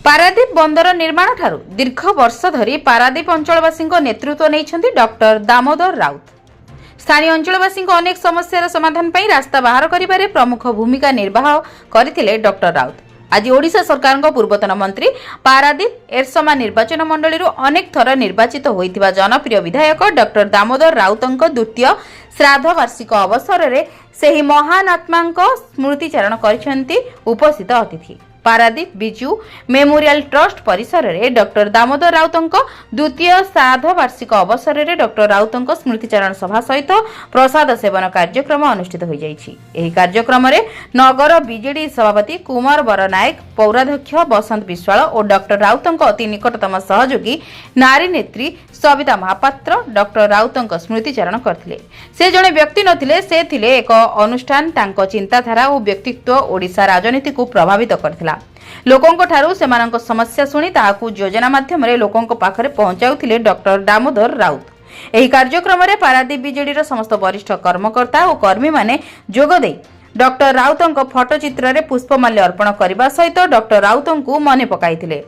पारादीप बंदर निर्माण ठारू दीर्घ वर्ष धरी पारादीप अंचलवासी नेतृत्व नहीं डॉक्टर दामोदर राउत। स्थानीय अंचलवासी अनेक समस्यार समाधान पर रास्ता बाहर करिबारे प्रमुख भूमिका निर्वाह करथिले डॉक्टर राउत। आज ओडिशा सरकार पूर्वतन मंत्री पारादीप एरसमा निर्वाचन मंडली अनेक थर निर्वाचित होइतिबा जनप्रिय विधायक डॉक्टर दामोदर राउतଙ୍କ द्वितीय श्राद्ध वार्षिक अवसर में सेही महान आत्मांक स्मृतिचारण करिसेंती उपस्थित अतिथि। पारादीप बिजू मेमोरियल ट्रस्ट परिसर में डॉक्टर दामोदर राउतଙ୍କ द्वितीय श्राद्ध वार्षिक अवसर में डॉक्टर राउतଙ୍କ स्मृतिचारण सभा सहित प्रसाद सेवन कार्यक्रम अनुष्ठित हो जाइछि। एही कार्यक्रम में नगर बीजेडी सभापति कुमार बरनायक, पौराध्यक्ष बसंत विश्वाल और डॉक्टर राउतଙ୍କ अति निकटतम सहयोगी नारी नेत्री सविता महापात्र डॉक्टर राउतଙ୍କ स्मृतिचारण करथिले। से जणे व्यक्ति नथिले, से थिले एक अनुष्ठान। तांको चिंताधारा और व्यक्तित्व ओडिशा राजनीति को प्रभावित करथिला। लोकों ठारू सेमानंक समस्या सुनी ताकू योजना माध्यम लोकों पाखरे पहुंचाउथिले डॉक्टर दामोदर राउत। एही कार्यक्रम में पारादीप बीजेडी समस्त वरिष्ठ कर्मकर्ता और कर्मी माने जोग देई डॉक्टर राउतଙ୍କ फटोचित्र रे पुष्पमाल्य अर्पण करने सहित डॉक्टर राउतଙ୍କୁ मने पकाइथिले।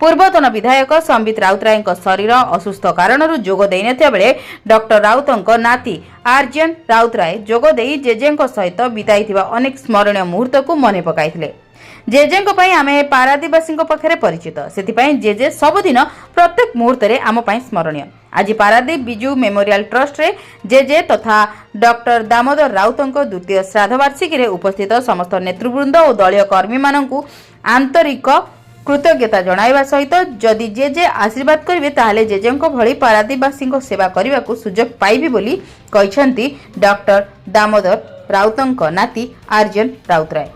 पूर्वतन विधायक संबित राउतराय शरीर असुस्थ कारण जोग देई नथिया बेले डॉक्टर राउतଙ୍କ नाती आर्यन राउतराय जोग देई जेजेଙ୍କ सहित बिताइथिबा अनेक स्मरणीय मुहूर्त को मने पकाइथिले। जेजेଙ୍କ पई आमे पारादीपवासीଙ୍କ पाखरे परिचित, सेथिपई जेजे सबुदिन प्रत्येक मुहूर्त रे आम पई स्मरणीय। आज पारादीप बिजू मेमोरियल ट्रस्ट रे जेजे तथा डॉक्टर दामोदर राउतଙ୍କ द्वितीय श्राद्ध वार्षिकी रे उपस्थित समस्त नेतृवृंद और दलीय कर्मी माननकु आंतरिक कृतज्ञता जणाइबा सहित जदि जेजे आशीर्वाद करिवे ताहाले जेजेଙ୍କ भଳି पारादीपवासीଙ୍କ सेवा करबाकू सुजोग पाइबे बोली कहिसंती डॉक्टर दामोदर राउतଙ୍କ नाती आर्यन राउतराय।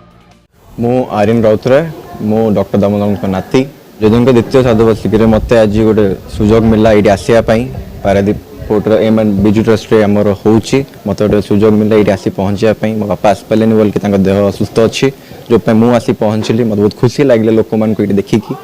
मु आर्यन राउतराय, मु डॉक्टर दामोदर नाती। जेजेଙ୍କ द्वितीय श्राद्ध वार्षिकी मते आज गोटे सुजोग मिला ये आसिया पारादीप कोर्टर एम बिजू ट्रस्ट आमर होची मत गोटे सुजोग मिला ये आसी पहुँचापी। मो बापा आसपारे बोल कि देह असुस्थ अच्छी जो मुझे आसी पहुँचली। मत बहुत खुशी लगे लोक मान देखिकी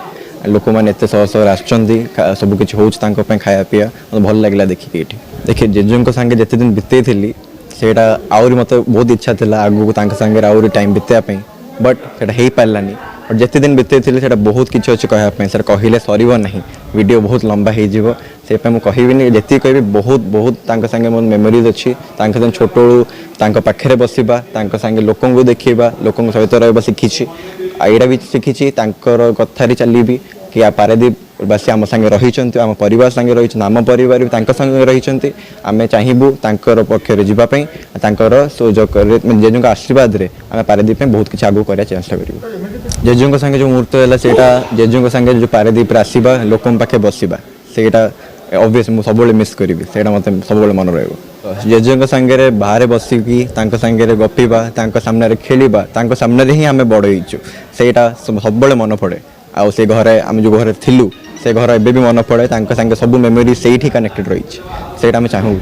लोक मैंने एत सह सह आसुँच सबकि हो खाया पीया मतलब भल लगे देखिए। ये देखिए जेजेଙ୍କ सागे जिते दिन बीते थी से आहरी मत बहुत इच्छा थी आगू सागे आहरी टाइम बीतवाई, बट से पारानी। और जिते दिन बीते थे बहुत किसी अच्छे कहवाई सर कहले सर ना वीडियो बहुत लंबा हो कहबी जी कह बहुत बहुत सागे मोर मेमोरीज अच्छी। छोट बड़ू पाखे बसवा सागे लोक देखा लोक सहित रहा शिखी यहाँ भी शिखी कथार चलि कि पारादीपवासी आम सागे रही आम परिवार सागे रही आम परिवार भी संगे रही आम चाहबू पक्षर जावाई सुजोग जेजेଙ୍କ आशीर्वाद रे आम पारादीप बहुत किसी आगू कर चेष्टा करूँ। जेजेଙ୍କ सागे जो मुहूर्त है जेजेଙ୍କ सागे जो पारादीप आसवा लोक पाखे बसवा से ऑब्वियस मुझे सब मिस करी से मत सब मन रहा। जेजेଙ୍କ सागे बाहर बसिकी सागे गपा सामने खेलवा सामने ही आम बड़ हो से सब मन पड़े। आउ से घरे आम जो घर थिलु से घर एबे भी मन पड़े सागे सब मेमोरी से ही कनेक्टेड रही से चाहूँ।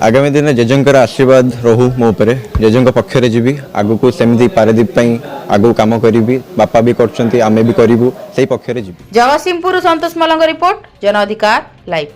आगामी दिन जेजेଙ୍କର आशीर्वाद रहू मो उपरे जेजेଙ୍କ पक्षरे जीवी आगु को सेमती पारादीप आगु काम करी बापा भी करछंती आमे भी करिवु सेही पक्षरे जीवी। जगतसिंहपुर संतोष मलंग रिपोर्ट जन अधिकार लाइव।